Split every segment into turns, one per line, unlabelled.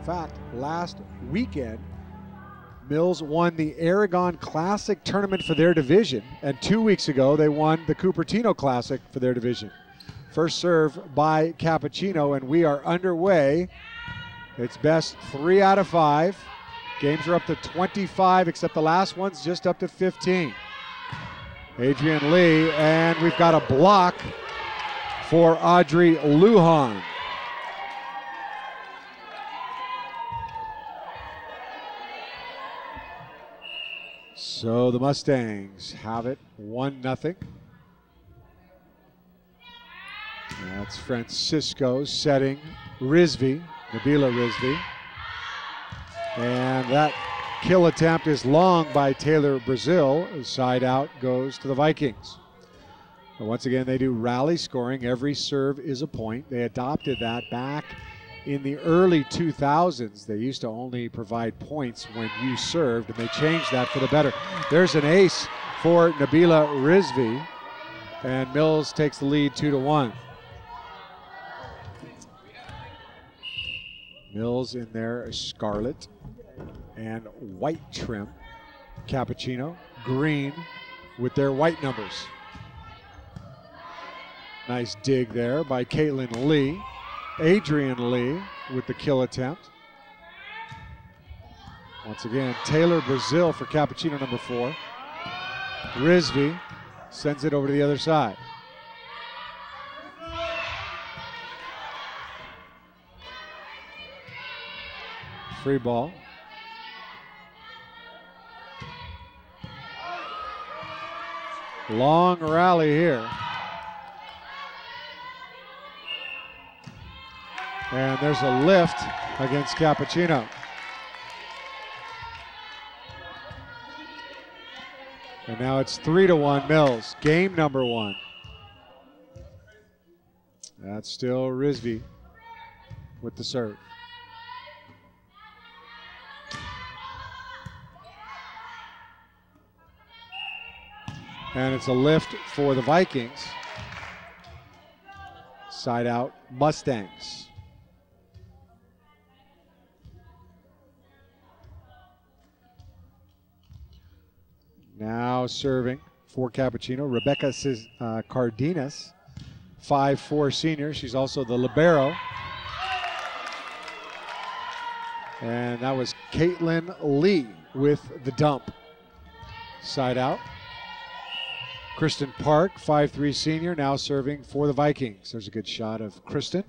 In fact, last weekend, Mills won the Aragon Classic tournament for their division, and 2 weeks ago they won the Cupertino Classic for their division. First serve by Capuchino, and we are underway. It's best 3 out of 5. Games are up to 25, except the last one's just up to 15. Adrian Lee, and we've got a block for Audrey Lujan. So the Mustangs have it 1-0. That's Francisco setting Rizvi, Nabila Rizvi. And that kill attempt is long by Taylor Brazil. Side out goes to the Vikings. But once again, they do rally scoring. Every serve is a point. They adopted that back in the early 2000s. They used to only provide points when you served, and they changed that for the better. There's an ace for Nabila Rizvi, and Mills takes the lead 2-1. Mills in their scarlet and white trim. Capuchino green with their white numbers. Nice dig there by Caitlin Lee. Adrian Lee with the kill attempt. Once again, Taylor Brazil for Capuchino, number 4. Rizvi sends it over to the other side. Free ball. Long rally here. And there's a lift against Capuchino. And now it's 3-1 Mills. Game number 1. That's still Rizvi with the serve. And it's a lift for the Vikings. Side out Mustangs. Now serving for Capuchino, Rebecca Cardenas, 5'4" senior. She's also the libero. And that was Caitlin Lee with the dump. Side out. Kristen Park, 5'3" senior, now serving for the Vikings. There's a good shot of Kristen.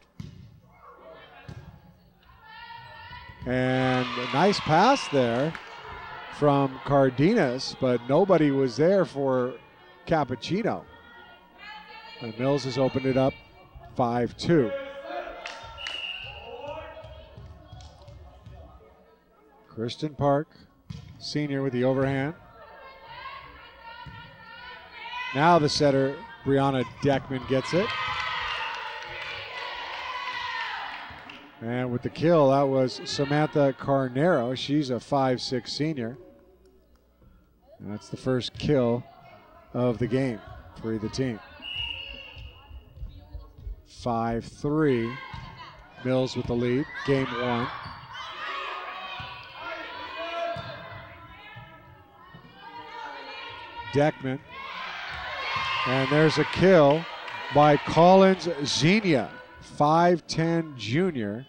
And a nice pass there from Cardenas, but nobody was there for Capuchino. And Mills has opened it up 5-2. Kristen Park, senior, with the overhand. Now the setter, Brianna Deckman, gets it. And with the kill, that was Samantha Carnero. She's a 5'6" senior. And that's the first kill of the game for either team. 5-3, Mills with the lead, game 1. Deckman. And there's a kill by Collins Xenia, 5'10" junior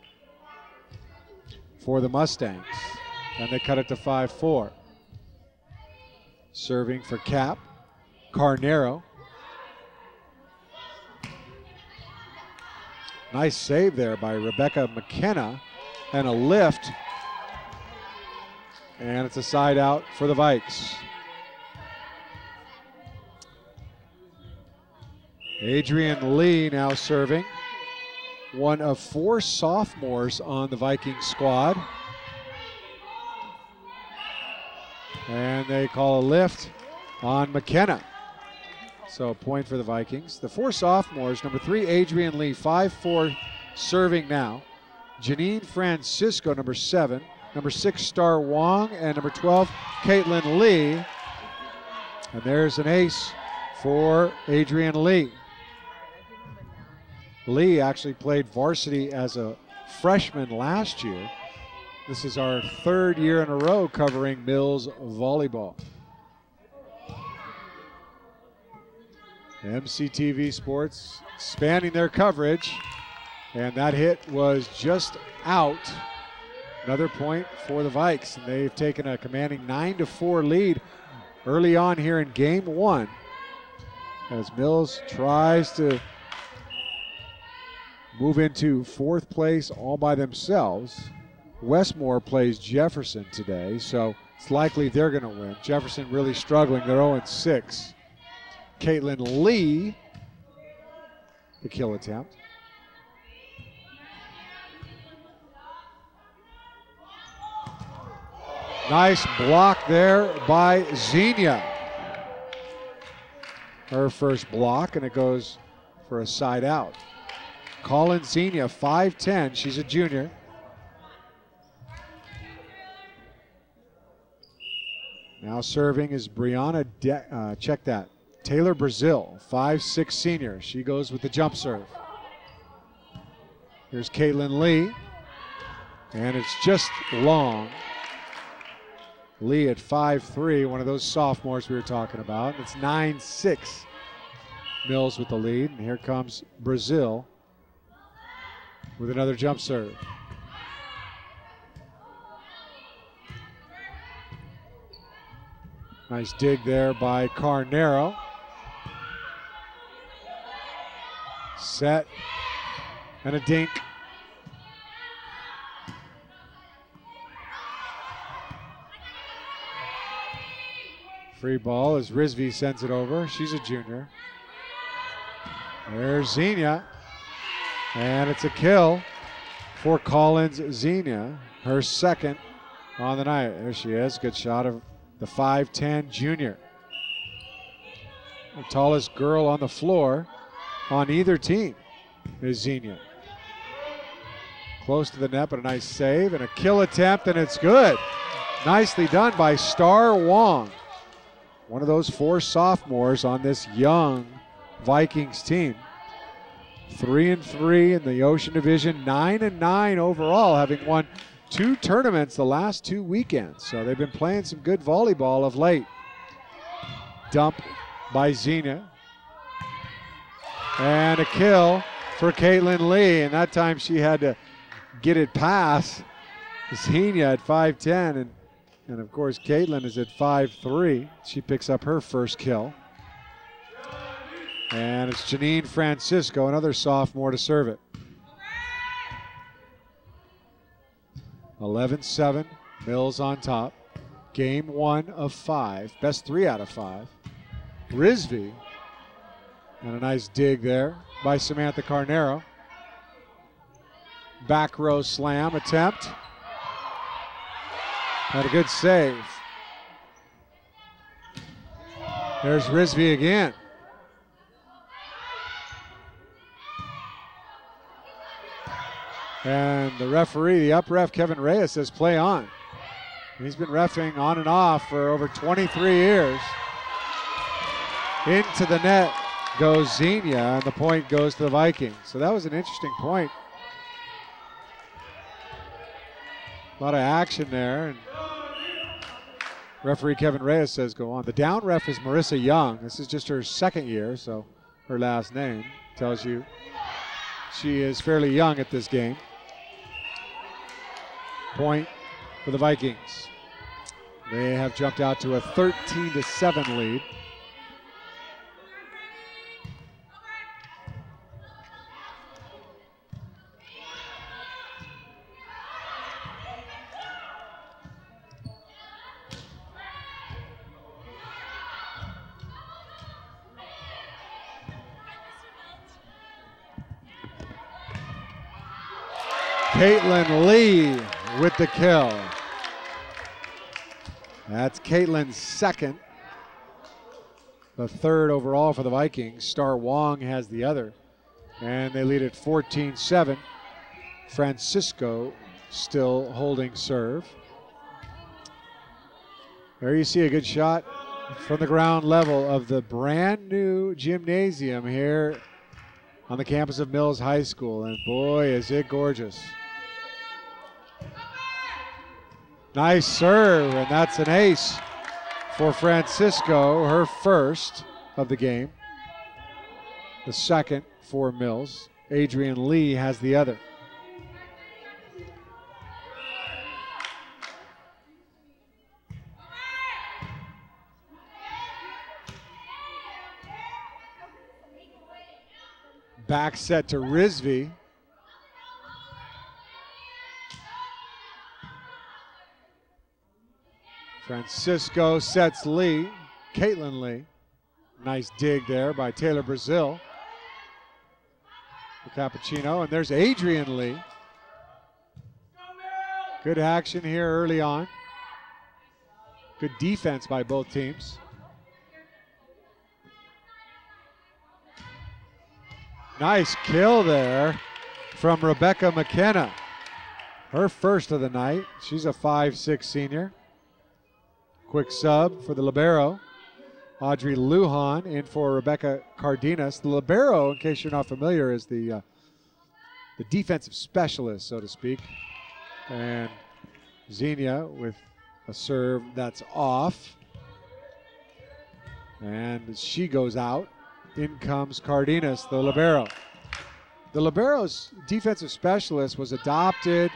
for the Mustangs. And they cut it to 5-4. Serving for Cap, Carnero. Nice save there by Rebecca McKenna, and a lift. And it's a side out for the Vikes. Adrian Lee now serving. One of 4 sophomores on the Vikings squad. And they call a lift on McKenna. So a point for the Vikings. The 4 sophomores, number 3, Adrian Lee, 5'4", serving now. Janine Francisco, number 7. Number 6, Star Wong. And number 12, Caitlin Lee. And there's an ace for Adrian Lee. Lee actually played varsity as a freshman last year This is our third year in a row covering Mills Volleyball. MCTV Sports expanding their coverage, and that hit was just out. Another point for the Vikes, and they've taken a commanding 9-4 lead early on here in game one as Mills tries to move into fourth place all by themselves. Westmore plays Jefferson today, so it's likely they're going to win. Jefferson really struggling. They're 0-6. Caitlin Lee, the kill attempt. Nice block there by Xenia. Her first block, and it goes for a side out. Colin Xenia, 5'10", she's a junior. Now serving is Brianna, check that, Taylor Brazil, 5'6" senior. She goes with the jump serve. Here's Caitlin Lee, and it's just long. Lee at 5'3", one of those sophomores we were talking about. It's 9-6. Mills with the lead, and here comes Brazil with another jump serve. Nice dig there by Carnero. Set and a dink. Free ball as Rizvi sends it over. She's a junior. There's Xenia. And it's a kill for Collins Xenia. Her second on the night. There she is. Good shot of the 5'10" junior. The tallest girl on the floor on either team is Xenia. Close to the net, but a nice save and a kill attempt, and it's good. Nicely done by Star Wong. One of those four sophomores on this young Vikings team. 3-3 in the Ocean Division, 9-9 overall, having won 2 tournaments the last 2 weekends. So they've been playing some good volleyball of late. Dump by Xenia. And a kill for Caitlin Lee, and that time she had to get it past Xenia at 5'10", and of course Caitlin is at 5'3". She picks up her first kill. And it's Janine Francisco, another sophomore, to serve it. 11-7, Mills on top. Game 1 of 5, best 3 out of 5. Rizvi, and a nice dig there by Samantha Carnero. Back row slam attempt. Had a good save. There's Rizvi again. And the referee, the up ref, Kevin Reyes, says play on. He's been reffing on and off for over 23 years. Into the net goes Xenia, and the point goes to the Vikings. So that was an interesting point. A lot of action there. And referee Kevin Reyes says go on. The down ref is Marissa Young. This is just her second year, so her last name tells you she is fairly young at this game. Point for the Vikings. They have jumped out to a 13-7 lead. Caitlin Lee with the kill. That's Caitlin's second. The third overall for the Vikings. Star Wong has the other. And they lead at 14-7. Francisco still holding serve. There you see a good shot from the ground level of the brand new gymnasium here on the campus of Mills High School. And boy, is it gorgeous. Nice serve, and that's an ace for Francisco, her first of the game. The second for Mills. Adrian Lee has the other. Back set to Rizvi. Francisco sets Lee, Caitlin Lee. Nice dig there by Taylor Brazil for Capuchino, and there's Adrian Lee. Good action here early on. Good defense by both teams. Nice kill there from Rebecca McKenna. Her first of the night. She's a 5'6" senior. Quick sub for the libero. Audrey Lujan in for Rebecca Cardenas. The libero, in case you're not familiar, is the defensive specialist, so to speak. And Xenia with a serve that's off. And she goes out. In comes Cardenas, the libero. The libero's defensive specialist was adopted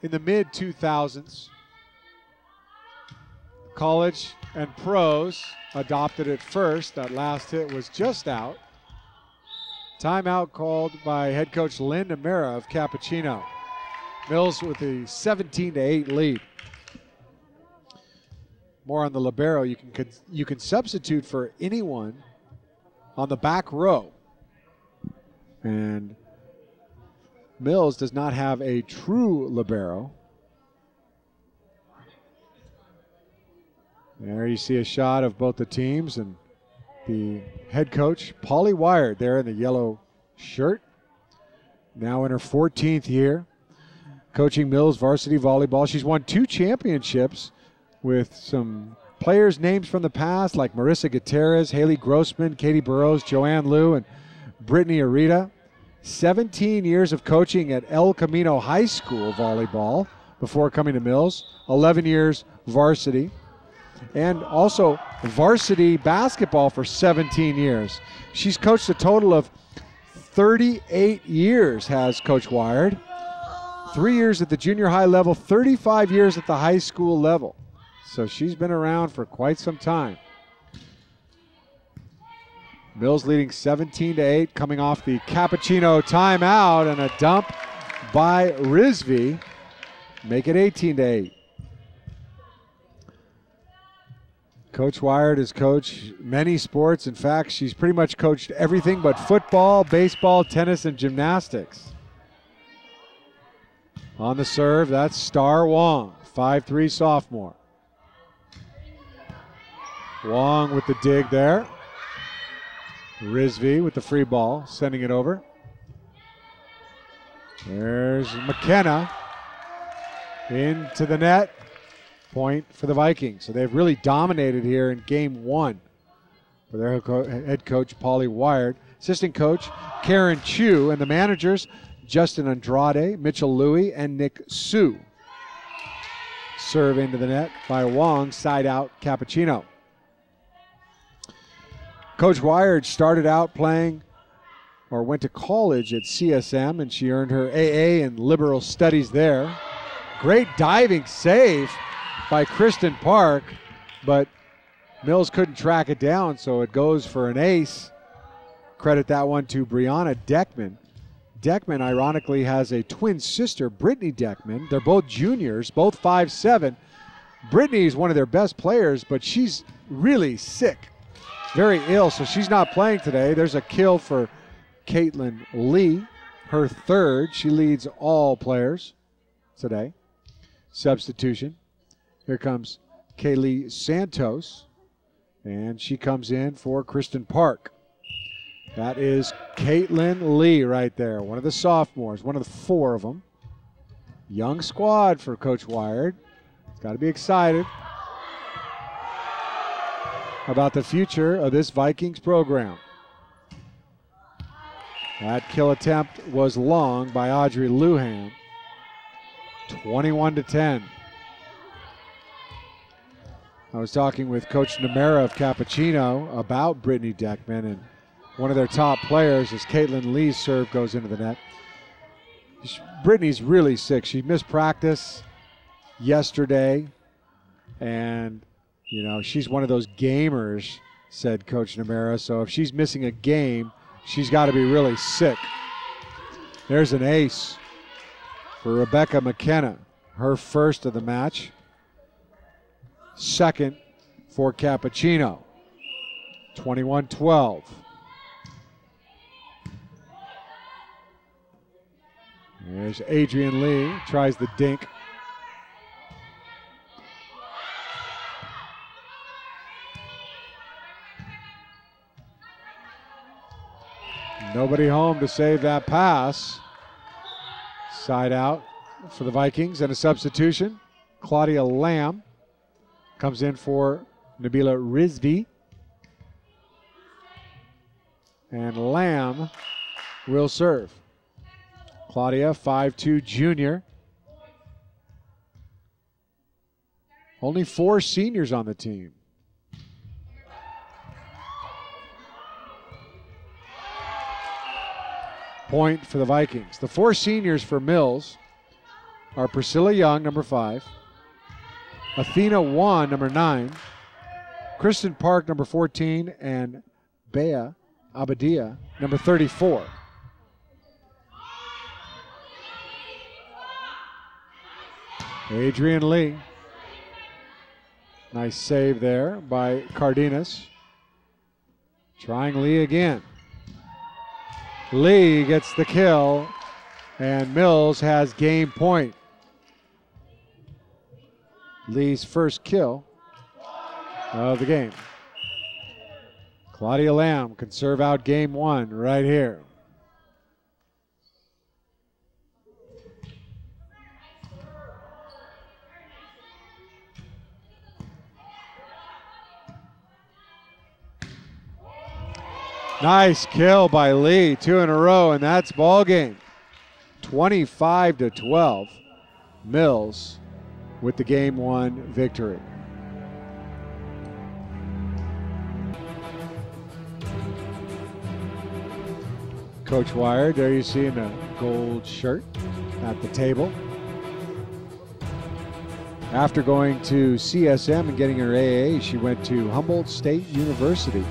in the mid-2000s. College and pros adopted it first. That last hit was just out. Timeout called by head coach Linda Mera of Capuchino. Mills with a 17-8 lead. More on the libero. You can substitute for anyone on the back row. And Mills does not have a true libero. There you see a shot of both the teams and the head coach, Polly Wired, there in the yellow shirt. Now in her 14th year, coaching Mills varsity volleyball. She's won 2 championships with some players' names from the past like Marissa Gutierrez, Haley Grossman, Katie Burrows, Joanne Liu, and Brittany Arita. 17 years of coaching at El Camino High School volleyball before coming to Mills. 11 years varsity. And also varsity basketball for 17 years. She's coached a total of 38 years, has Coach Wired. 3 years at the junior high level, 35 years at the high school level. So she's been around for quite some time. Mills leading 17-8, coming off the Capuchino timeout, and a dump by Rizvi. Make it 18-8. Coach Wired has coached many sports. In fact, she's pretty much coached everything but football, baseball, tennis, and gymnastics. On the serve, that's Star Wong, 5'3" sophomore. Wong with the dig there. Rizvi with the free ball, sending it over. There's McKenna into the net. Point for the Vikings. So they've really dominated here in game 1 for their head coach, Polly Wired. Assistant coach, Karen Chu, and the managers, Justin Andrade, Mitchell Louie, and Nick Sue. Serve into the net by Wong, side out Capuchino. Coach Wired started out playing or went to college at CSM, and she earned her AA in liberal studies there. Great diving save by Kristen Park, but Mills couldn't track it down, so it goes for an ace. Credit that one to Brianna Deckman. Deckman, ironically, has a twin sister, Brittany Deckman. They're both juniors, both 5'7". Brittany is one of their best players, but she's really sick, very ill, so she's not playing today. There's a kill for Caitlin Lee, her third. She leads all players today. Substitution. Here comes Kaylee Santos, and she comes in for Kristen Park. That is Caitlin Lee right there, one of the sophomores, one of the 4 of them. Young squad for Coach Wired. Got to be excited about the future of this Vikings program. That kill attempt was long by Audrey Lujan. 21-10. I was talking with Coach Namera of Capuchino about Brittany Deckman, and one of their top players is Caitlin Lee's serve goes into the net. Brittany's really sick. She missed practice yesterday, and you know, she's one of those gamers, said Coach Namera, so if she's missing a game, she's got to be really sick. There's an ace for Rebecca McKenna, her first of the match. Second for Capuchino, 21-12. There's Adrian Lee, tries the dink. Nobody home to save that pass. Side out for the Vikings, and a substitution. Claudia Lamb comes in for Nabila Rizvi. And Lamb will serve. Claudia, 5'2" junior. Only 4 seniors on the team. Point for the Vikings. The 4 seniors for Mills are Priscilla Young, number 5. Athena Wan, number 9. Kristen Park, number 14. And Bea Abadia, number 34. Adrian Lee. Nice save there by Cardenas. Trying Lee again. Lee gets the kill, and Mills has game point. Lee's first kill of the game. Claudia Lamb can serve out game 1 right here. Nice kill by Lee, 2 in a row, and that's ball game. 25-12. Mills with the game 1 victory. Coach Wired, there you see in a gold shirt at the table. After going to CSM and getting her AA, she went to Humboldt State University.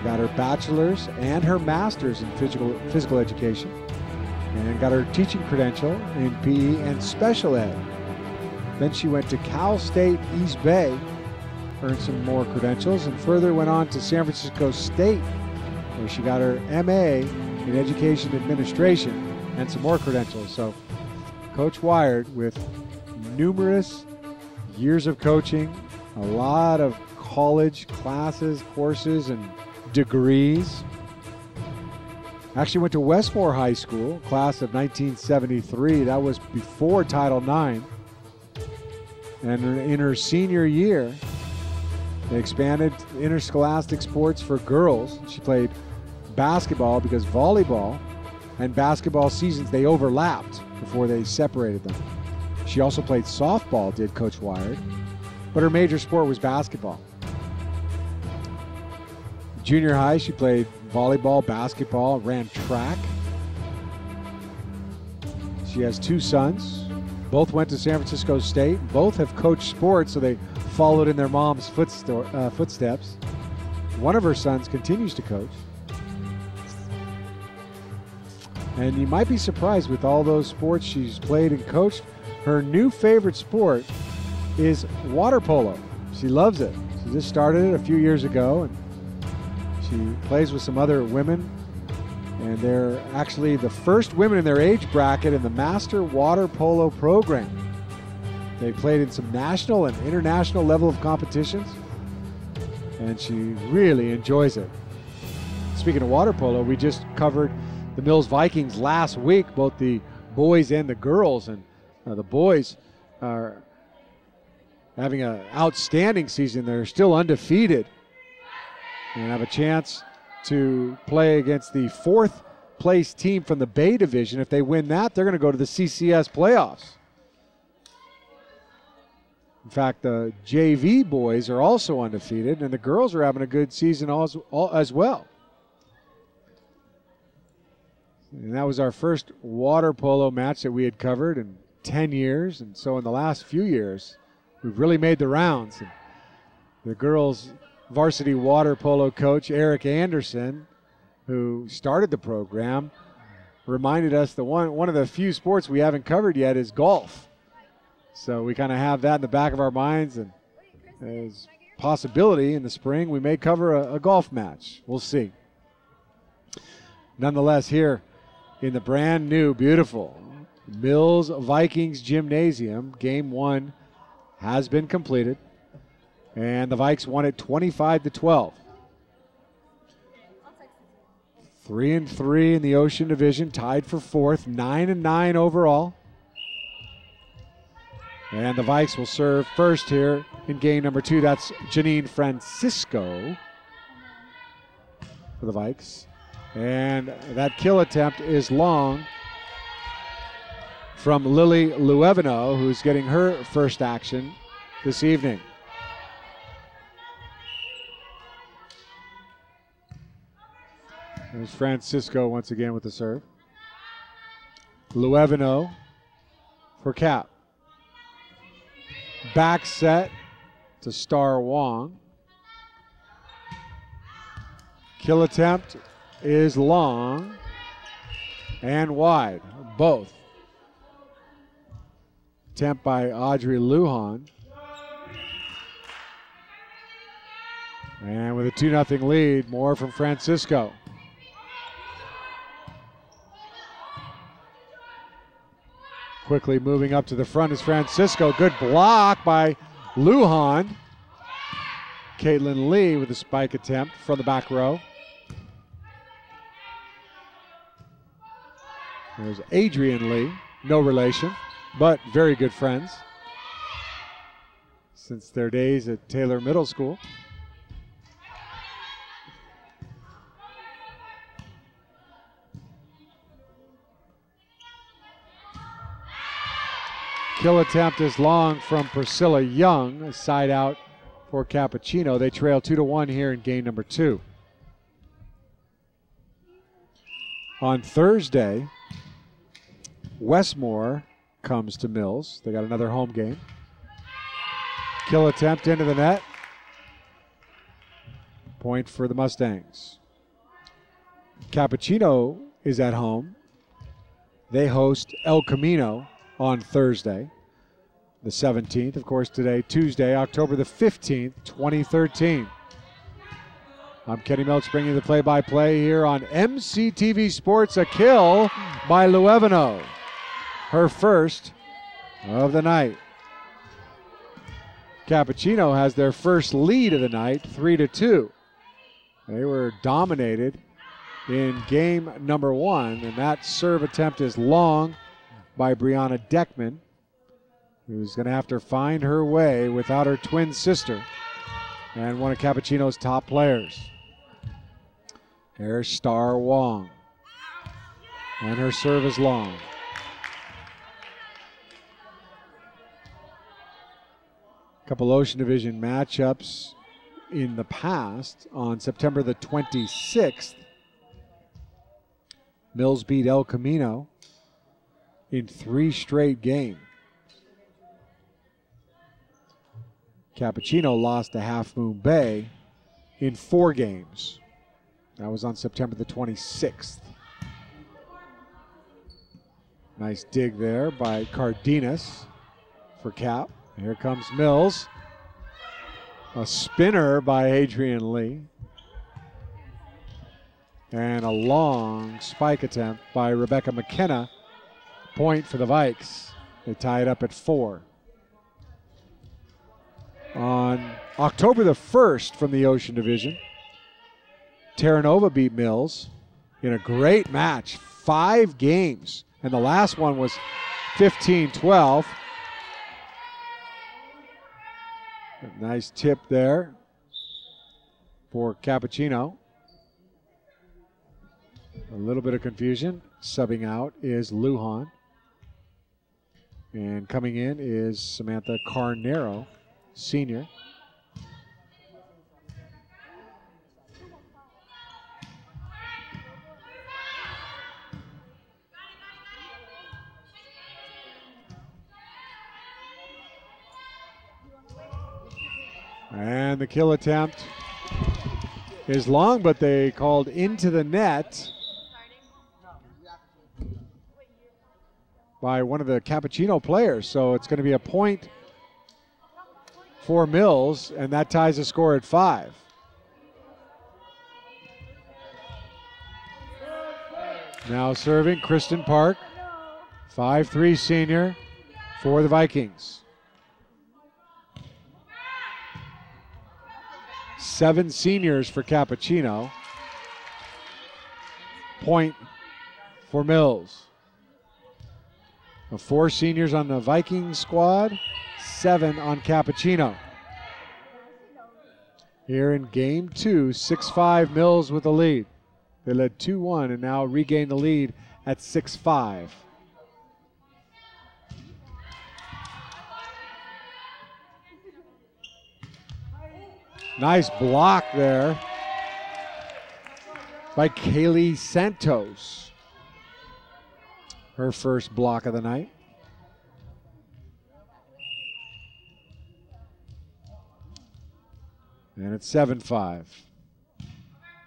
Got her bachelor's and her master's in physical education, and got her teaching credential in PE and special ed. Then she went to Cal State East Bay, earned some more credentials, and further went on to San Francisco State, where she got her MA in education administration and some more credentials. So Coach Wired, with numerous years of coaching, a lot of college classes, courses, and degrees. Actually went to Westmore High School, class of 1973. That was before Title IX. And in her senior year, they expanded interscholastic sports for girls. She played basketball because volleyball and basketball seasons, they overlapped before they separated them. She also played softball, did Coach Wired, but her major sport was basketball. Junior high, she played volleyball, basketball, ran track. She has 2 sons. Both went to San Francisco State. Both have coached sports, so they followed in their mom's footsteps. One of her sons continues to coach. And you might be surprised with all those sports she's played and coached. Her new favorite sport is water polo. She loves it. She just started it a few years ago, and she plays with some other women, and they're actually the first women in their age bracket in the Master Water Polo program. They played in some national and international level of competitions, and she really enjoys it. Speaking of water polo, we just covered the Mills Vikings last week, both the boys and the girls, and the boys are having an outstanding season. They're still undefeated and have a chance to play against the 4th place team from the Bay Division. If they win that, they're going to go to the CCS playoffs. In fact, the JV boys are also undefeated, and the girls are having a good season as well. And that was our first water polo match that we had covered in 10 years. And so in the last few years, we've really made the rounds. And the girls' varsity water polo coach, Eric Anderson, who started the program, reminded us that one of the few sports we haven't covered yet is golf. So we kind of have that in the back of our minds, and as a possibility in the spring we may cover a golf match. We'll see. Nonetheless, here in the brand new, beautiful Mills Vikings Gymnasium, game 1 has been completed, and the Vikes won it 25-12. 3-3 in the Ocean Division, tied for 4th, 9-9 overall. And the Vikes will serve first here in game number 2. That's Janine Francisco for the Vikes. And that kill attempt is long from Lily Luevino, who's getting her first action this evening. There's Francisco once again with the serve. Luevino for Cap. Back set to Star Wong. Kill attempt is long and wide, both. Attempt by Audrey Lujan. And with a 2-0 lead, more from Francisco. Quickly moving up to the front is Francisco. Good block by Lujan. Caitlin Lee with a spike attempt from the back row. There's Adrian Lee, no relation, but very good friends since their days at Taylor Middle School. Kill attempt is long from Priscilla Young, a side out for Capuchino. They trail 2-1 here in game number 2. On Thursday, Westmore comes to Mills. They got another home game. Kill attempt into the net. Point for the Mustangs. Capuchino is at home. They host El Camino on Thursday, the 17th. Of course, today, Tuesday, October the 15th, 2013. I'm Kenny Melch bringing you the play-by-play here on MCTV Sports. A kill by Luevino, her first of the night. Capuchino has their first lead of the night, 3-2. They were dominated in game number 1, and that serve attempt is long by Brianna Deckman, who's going to have to find her way without her twin sister and one of Capuchino's top players. There's Star Wong, and her serve is long. A couple Ocean Division matchups in the past. On September the 26th, Mills beat El Camino in 3 straight games. Capuchino lost to Half Moon Bay in 4 games. That was on September the 26th. Nice dig there by Cardenas for Cap. Here comes Mills. A spinner by Adrian Lee. And a long spike attempt by Rebecca McKenna. Point for the Vikes. They tie it up at 4. On October the 1st from the Ocean Division, Terra Nova beat Mills in a great match, 5 games. And the last one was 15-12. A nice tip there for Capuchino. A little bit of confusion. Subbing out is Lujan. And coming in is Samantha Carnero, senior. And the kill attempt is long, but they called into the net by one of the Capuchino players. So it's going to be a point for Mills, and that ties the score at 5. Now serving Kristen Park, 5'3" senior for the Vikings. 7 seniors for Capuchino. Point for Mills. 4 seniors on the Vikings squad, 7 on Capuchino. Here in game 2, 6-5 Mills with the lead. They led 2-1 and now regain the lead at 6-5. Nice block there by Kaylee Santos. Her first block of the night. And it's 7-5.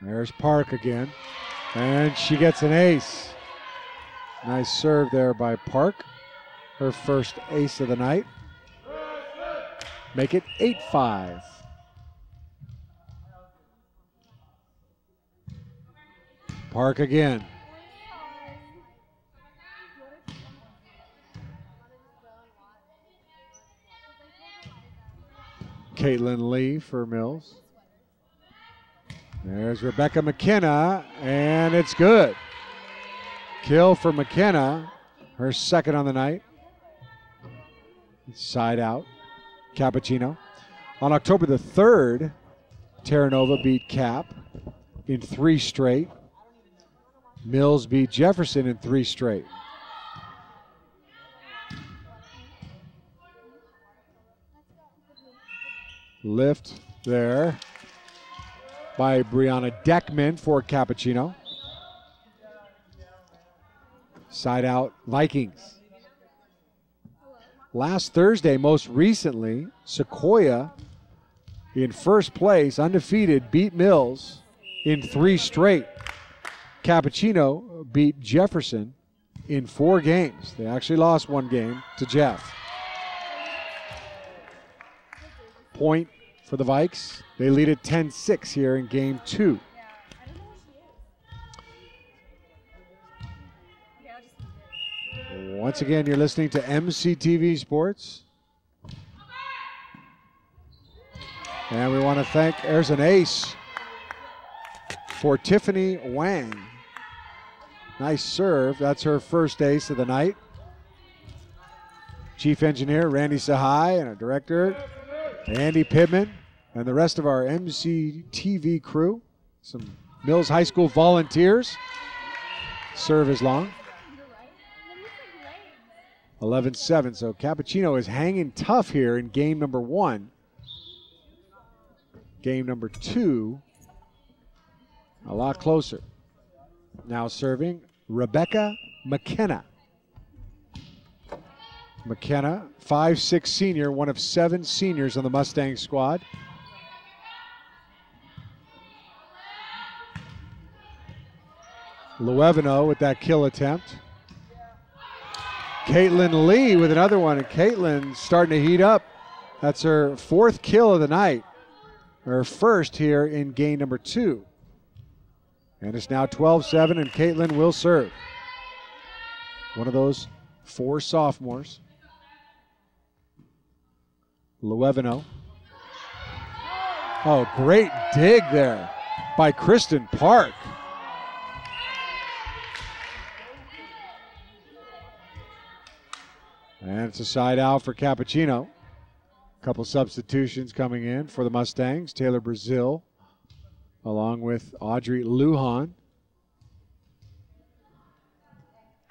There's Park again. And she gets an ace. Nice serve there by Park. Her first ace of the night. Make it 8-5. Park again. Caitlin Lee for Mills. There's Rebecca McKenna, and it's good. Kill for McKenna, her second on the night. Side out, Capuchino. On October the 3rd, Terranova beat Cap in 3 straight. Mills beat Jefferson in 3 straight. Lift there by Brianna Deckman for Capuchino. Side out Vikings. Last Thursday, most recently, Sequoia in first place, undefeated, beat Mills in 3 straight. Capuchino beat Jefferson in 4 games. They actually lost 1 game to Jeff. Point for the Vikes. They lead at 10-6 here in game 2. Once again, you're listening to MCTV Sports. And we want to thank, there's an ace for Tiffany Wang. Nice serve. That's her first ace of the night. Chief Engineer Randy Sahai and our Director Andy Pittman and the rest of our MCTV crew. Some Mills High School volunteers. Serve is long. 11-7, so Capuchino is hanging tough here in game number 1. Game number 2, a lot closer. Now serving Rebecca McKenna. McKenna, 5'6" senior, one of 7 seniors on the Mustang squad. Luevino with that kill attempt. Caitlin Lee with another one, and Caitlin starting to heat up. That's her 4th kill of the night. Her first here in game number 2. And it's now 12-7, and Caitlin will serve. One of those 4 sophomores. Luevino. Oh, great dig there by Kristen Park. And it's a side out for Capuchino. A couple substitutions coming in for the Mustangs. Taylor Brazil along with Audrey Lujan.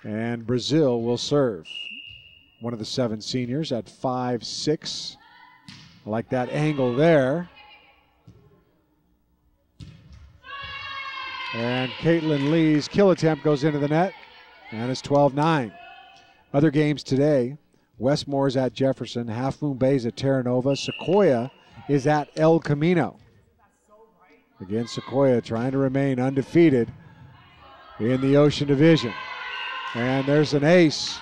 And Brazil will serve. one of the 7 seniors at 5'6". I like that angle there. And Caitlin Lee's kill attempt goes into the net, and it's 12-9. Other games today, Westmore's at Jefferson, Half Moon Bay's at Terra Nova, Sequoia is at El Camino. Again, Sequoia trying to remain undefeated in the Ocean Division. And there's an ace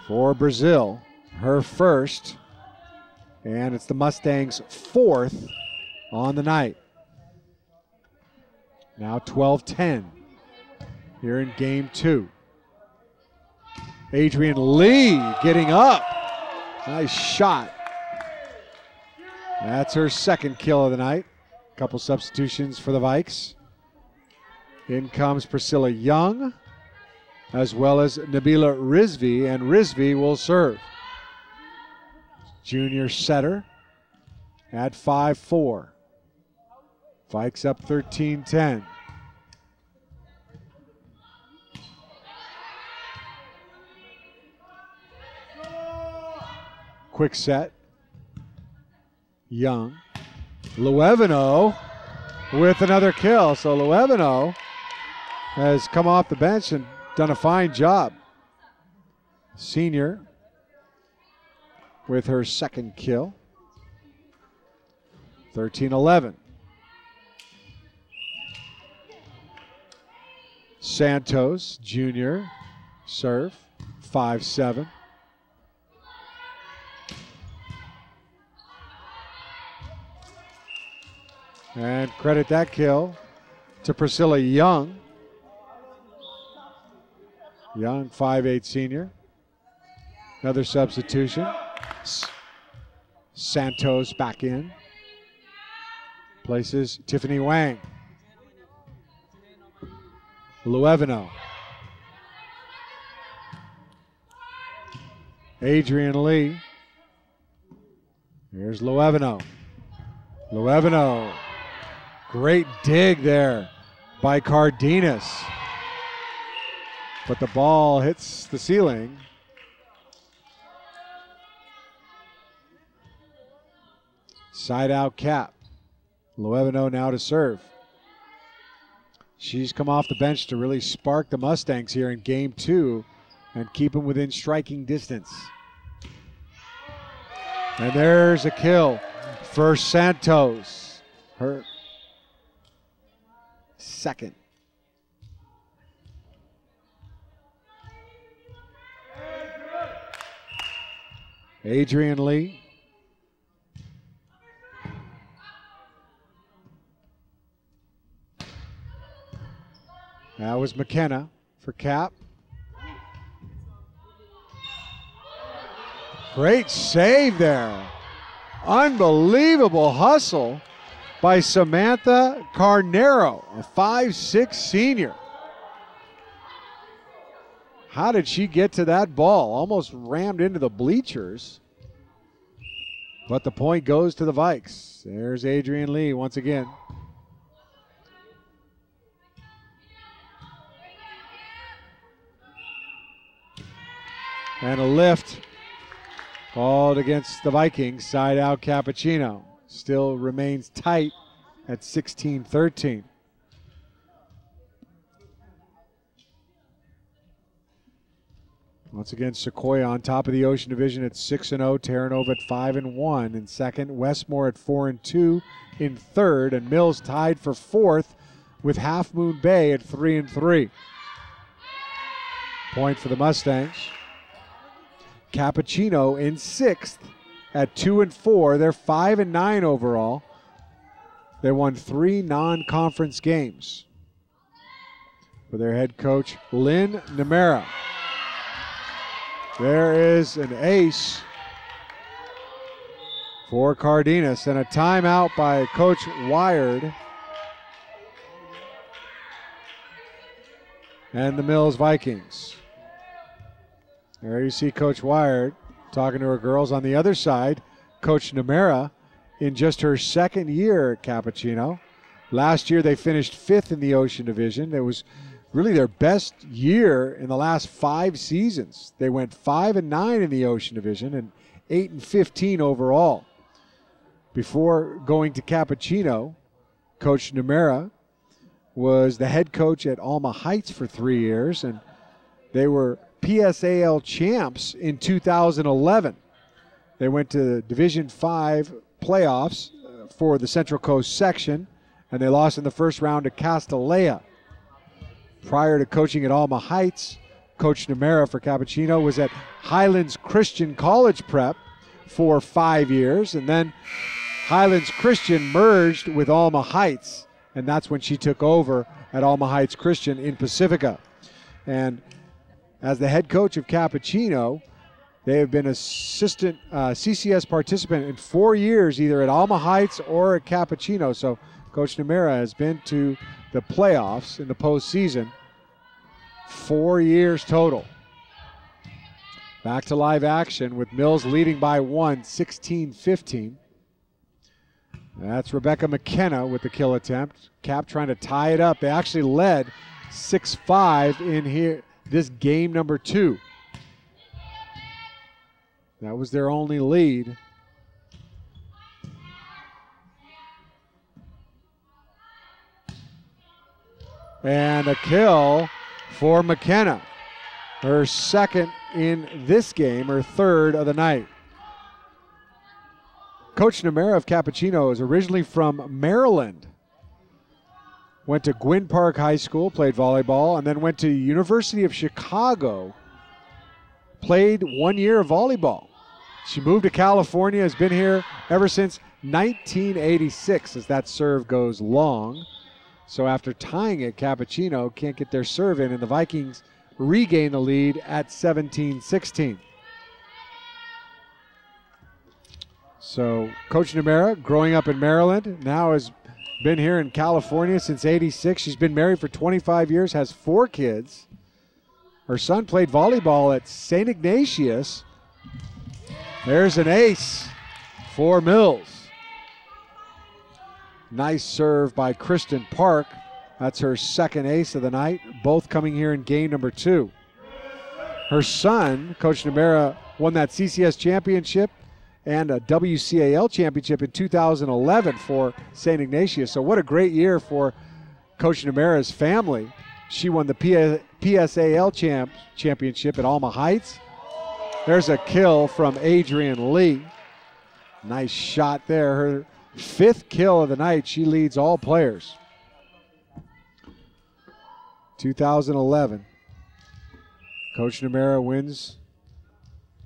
for Brazil, her first, and it's the Mustangs' 4th on the night. Now 12-10 here in game 2. Adrian Lee getting up. Nice shot. That's her 2nd kill of the night. A couple substitutions for the Vikes. In comes Priscilla Young, as well as Nabila Rizvi, and Rizvi will serve. Junior setter at 5'4". Vikes up 13-10. Quick set. Young. Luevino with another kill. So Luevino has come off the bench and done a fine job. Senior with her 2nd kill. 13-11. Santos, junior, serve, 5'7". And credit that kill to Priscilla Young. Young, 5'8" senior. Another substitution. Santos back in. Places Tiffany Wang. Luevino. Adrian Lee. Here's Luevino. Luevino. Great dig there by Cardenas. But the ball hits the ceiling. Side out Cap. Luevino now to serve. She's come off the bench to really spark the Mustangs here in game 2 and keep them within striking distance. And there's a kill for Santos. Her 2nd. Adrian Lee. That was McKenna for Cap. Great save there. Unbelievable hustle by Samantha Carnero, a 5'6" senior. How did she get to that ball? Almost rammed into the bleachers. But the point goes to the Vikes. There's Adrian Lee once again. And a lift called against the Vikings. Side out Capuchino. Still remains tight at 16-13. Once again, Sequoia on top of the Ocean Division at 6-0. Terra Nova at 5-1 in 2nd. Westmore at 4-2 in 3rd. And Mills tied for 4th with Half Moon Bay at 3-3. Point for the Mustangs. Capuchino in 6th at 2-4. They're 5-9 overall. They won 3 non-conference games. For their head coach, Lynn Nemera. There is an ace for Cardenas and a timeout by Coach Wired and the Mills Vikings. There you see Coach Wired talking to her girls. On the other side, Coach Nemera in just her 2nd year at Capuchino. Last year they finished 5th in the Ocean Division. It was really their best year in the last 5 seasons. They went 5-9 in the Ocean Division and 8-15 overall. Before going to Capuchino, Coach Numera was the head coach at Alma Heights for 3 years, and they were PSAL champs in 2011. They went to Division 5 playoffs for the Central Coast section, and they lost in the first round to Castellea. Prior to coaching at Alma Heights, Coach Numera for Capuchino was at Highlands Christian College Prep for 5 years, and then Highlands Christian merged with Alma Heights, and that's when she took over at Alma Heights Christian in Pacifica. And as the head coach of Capuchino, they have been assistant CCS participant in 4 years, either at Alma Heights or at Capuchino. So Coach Numera has been to the playoffs in the postseason 4 years total. Back to live action with Mills leading by 1, 16-15. That's Rebecca McKenna with the kill attempt. Cap trying to tie it up. They actually led 6-5 in here this game number 2. That was their only lead. And a kill for McKenna. Her second in this game, her third of the night. Coach Numera of Capuchino is originally from Maryland. Went to Gwynn Park High School, played volleyball, and then went to University of Chicago. Played 1 year of volleyball. She moved to California, has been here ever since 1986 as that serve goes long. So after tying it, Capuchino can't get their serve in, and the Vikings regain the lead at 17-16. So Coach Numera, growing up in Maryland, now has been here in California since '86. She's been married for 25 years, has 4 kids. Her son played volleyball at St. Ignatius. There's an ace for Mills. Nice serve by Kristen Park. That's her second ace of the night, both coming here in game number 2. Her son, Coach Numera, won that CCS championship and a WCAL championship in 2011 for St. Ignatius. So what a great year for Coach Numera's family. She won the PSAL championship at Alma Heights. There's a kill from Adrian Lee. Nice shot there. Her 5th kill of the night. She leads all players. 2011. Coach Numera wins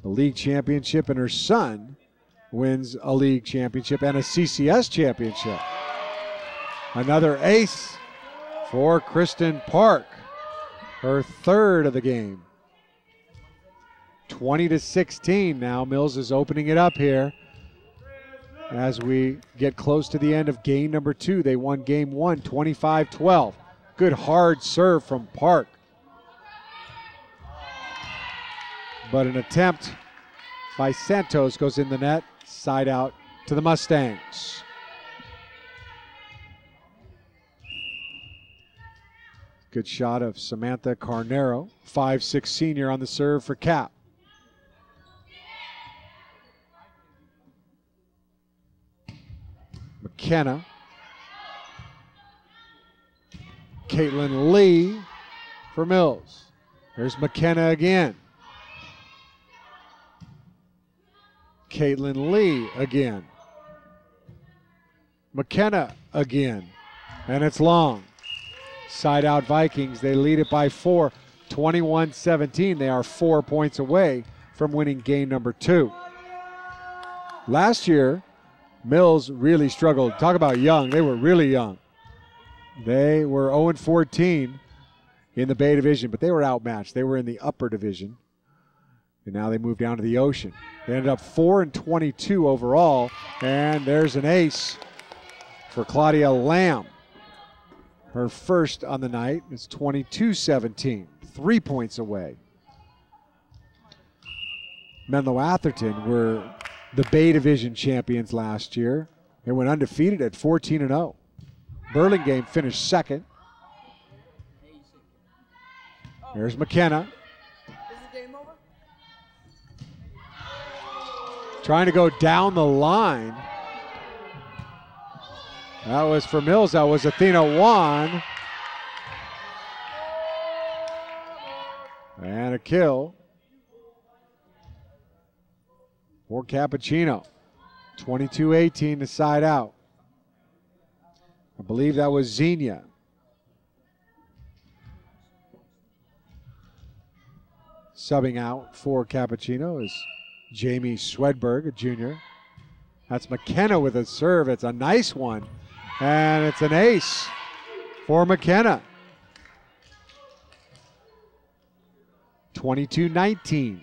the league championship, and her son wins a league championship and a CCS championship. Another ace for Kristen Park. Her 3rd of the game. 20-16 now. Mills is opening it up here as we get close to the end of game number 2. They won game 1, 25-12. Good hard serve from Park. But an attempt by Santos goes in the net. Side out to the Mustangs. Good shot of Samantha Carnero, 5'6" senior on the serve for Cap. McKenna. Caitlin Lee for Mills. There's McKenna again. Caitlin Lee again. McKenna again. And it's long. Side out Vikings. They lead it by 4, 21-17. They are 4 points away from winning game number 2. Last year, Mills really struggled. Talk about young. They were really young. They were 0-14 in the Bay Division, but they were outmatched. They were in the upper division, and now they moved down to the Ocean. They ended up 4-22 overall, and there's an ace for Claudia Lamb. Her first on the night is 22-17, 3 points away. Menlo Atherton were the Bay Division champions last year. They went undefeated at 14-0. Burlingame finished second. There's McKenna. Trying to go down the line. That was for Mills. That was Athena Juan. And a kill for Capuchino. 22-18 to side out. I believe that was Xenia. Subbing out for Capuchino is Jamie Swedberg, a junior. That's McKenna with a serve. It's a nice one. And it's an ace for McKenna. 22-19.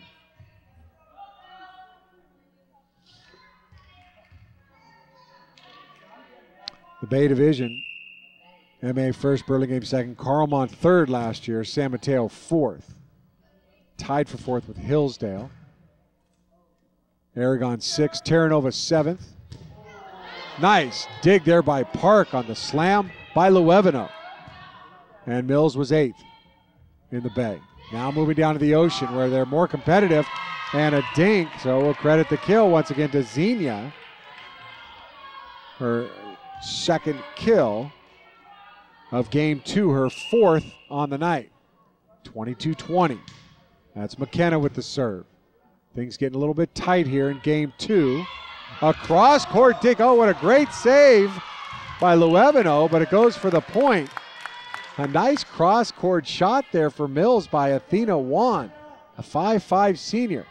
The Bay Division, MA first, Burlingame second, Carlmont third last year, San Mateo fourth. Tied for fourth with Hillsdale. Aragon sixth, Terra Nova seventh. Nice dig there by Park on the slam by Luevino. And Mills was eighth in the Bay. Now moving down to the Ocean where they're more competitive, and a dink, so we'll credit the kill once again to Xenia. Her second kill of game two, her fourth on the night. 22-20. That's McKenna with the serve. Things getting a little bit tight here in game two. A cross-court dink. Oh, what a great save by Luevino, but it goes for the point. A nice cross-court shot there for Mills by Athena Juan, a 5'5" senior.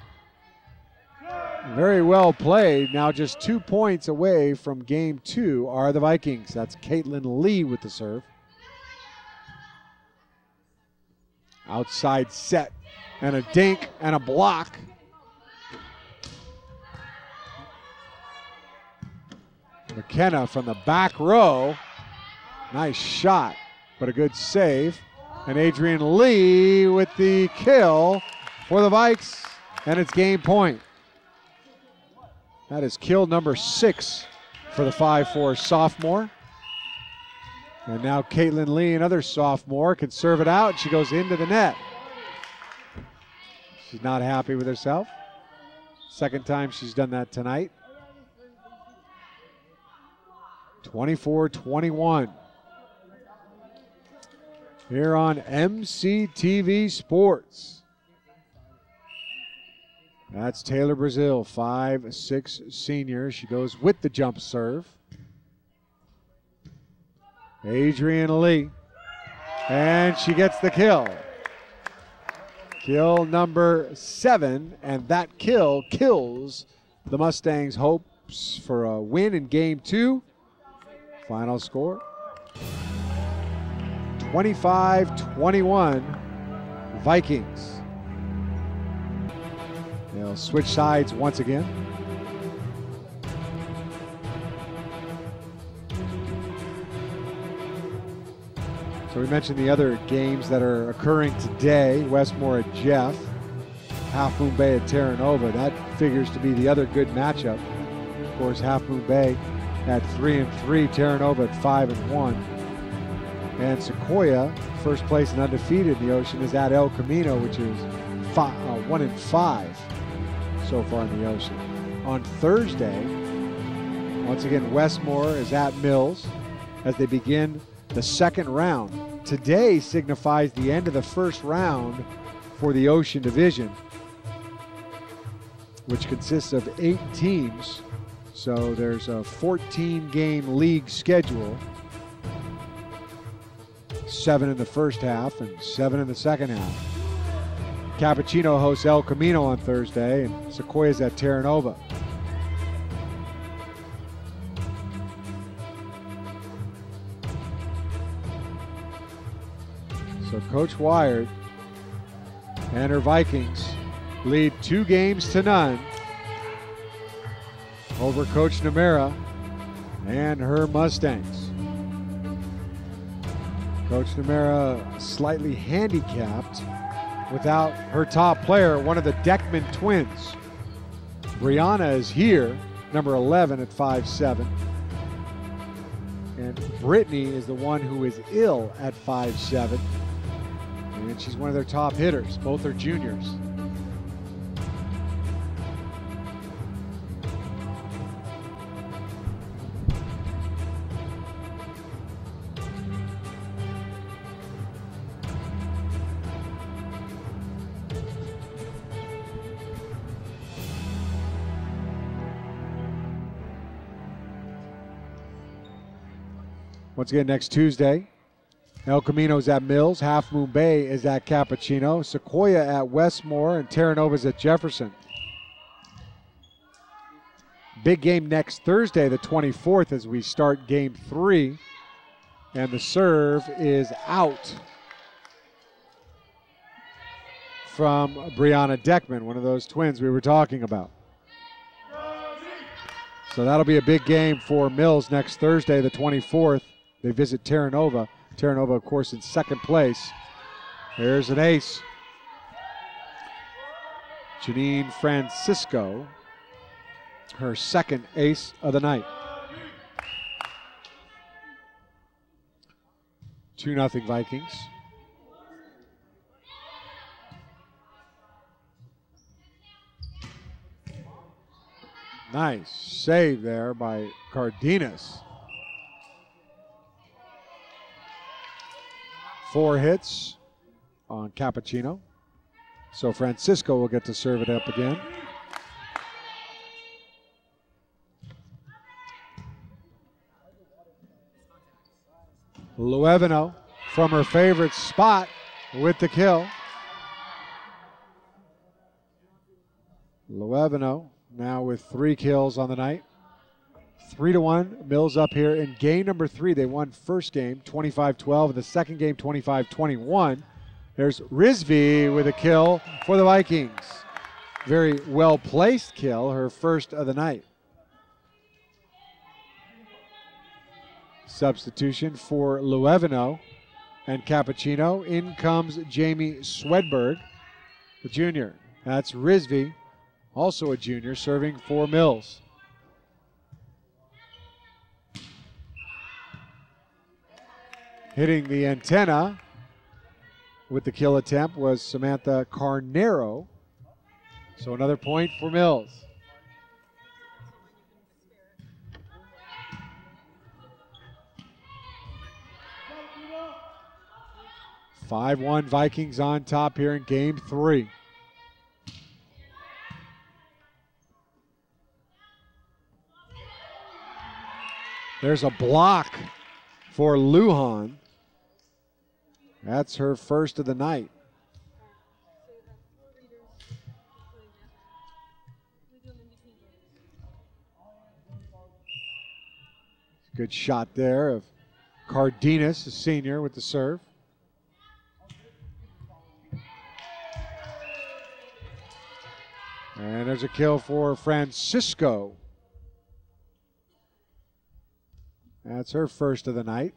Very well played. Now just 2 points away from game two are the Vikings. That's Caitlin Lee with the serve. Outside set and a dink and a block. McKenna from the back row. Nice shot, but a good save. And Adrian Lee with the kill for the Vikes, and it's game point. That is kill number 6 for the 5'4" sophomore. And now Caitlin Lee, another sophomore, can serve it out. She goes into the net. She's not happy with herself. Second time she's done that tonight. 24-21. Here on MCTV Sports. That's Taylor Brazil, 5'6" senior. She goes with the jump serve. Adrian Lee. And she gets the kill. Kill number 7, and that kill kills the Mustangs' hopes for a win in game 2. Final score, 25-21 Vikings. They'll switch sides once again. So we mentioned the other games that are occurring today. Westmore at Jeff, Half Moon Bay at Terra Nova. That figures to be the other good matchup. Of course, Half Moon Bay at 3-3, Terra Nova at 5-1. And Sequoia, first place and undefeated in the Ocean, is at El Camino, which is 1-5 so far in the Ocean. On Thursday, once again, Westmore is at Mills as they begin the second round. Today signifies the end of the first round for the Ocean Division, which consists of 8 teams. So there's a 14-game league schedule. 7 in the first half and 7 in the second half. Capuchino hosts El Camino on Thursday, and Sequoia's at Terra Nova. So Coach Wired and her Vikings lead 2-0 over Coach Namera and her Mustangs. Coach Namera slightly handicapped without her top player, one of the Deckman twins. Brianna is here, number 11 at 5'7". And Brittany is the one who is ill at 5'7". and she's one of their top hitters. Both are juniors. Once again, next Tuesday, El Camino's at Mills, Half Moon Bay is at Capuchino, Sequoia at Westmore, and Terra Nova's at Jefferson. Big game next Thursday, the 24th, as we start game 3. And the serve is out from Brianna Deckman, one of those twins we were talking about. So that'll be a big game for Mills next Thursday, the 24th. They visit Terra Nova. Terra Nova, of course, in second place. There's an ace. Janine Francisco, her second ace of the night. 2-0 Vikings. Nice save there by Cardenas. 4 hits on Capuchino. So Francisco will get to serve it up again. Luevino from her favorite spot with the kill. Luevino now with 3 kills on the night. 3-1, Mills up here in game number 3. They won first game 25-12, and the second game 25-21. There's Rizvi with a kill for the Vikings. Very well-placed kill, her first of the night. Substitution for Luevino and Capuchino. In comes Jamie Swedberg, the junior. That's Rizvi, also a junior, serving for Mills. Hitting the antenna with the kill attempt was Samantha Carnero. So another point for Mills. (5-1) Vikings on top here in game 3. There's a block for Lujan. That's her first of the night. Good shot there of Cardenas, a senior, with the serve. And there's a kill for Francisco. That's her first of the night.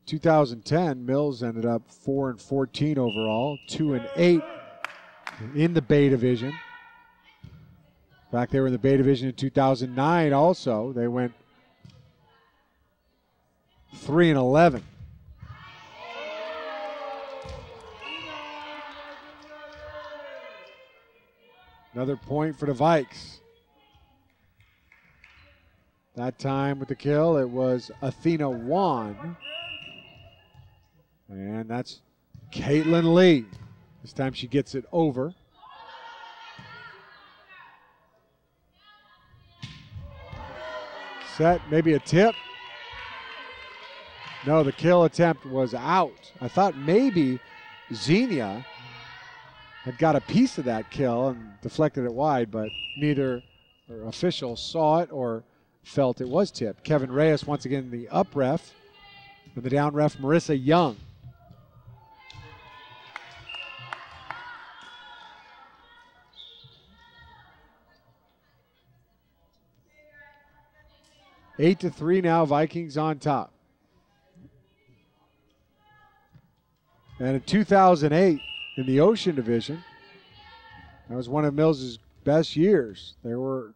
2010, Mills ended up 4-14 overall, 2-8 in the Bay Division. In fact, they were in the Bay Division in 2009 also. They went 3-11. Another point for the Vikes. That time with the kill, it was Athena Wan. And that's Caitlin Lee. This time she gets it over. Set, maybe a tip. No, the kill attempt was out. I thought maybe Xenia had got a piece of that kill and deflected it wide, but neither official saw it or felt it was tipped. Kevin Reyes once again the up ref, and the down ref Marissa Young. Eight to 3 now, Vikings on top. And in 2008, in the Ocean Division, that was one of Mills' best years. They were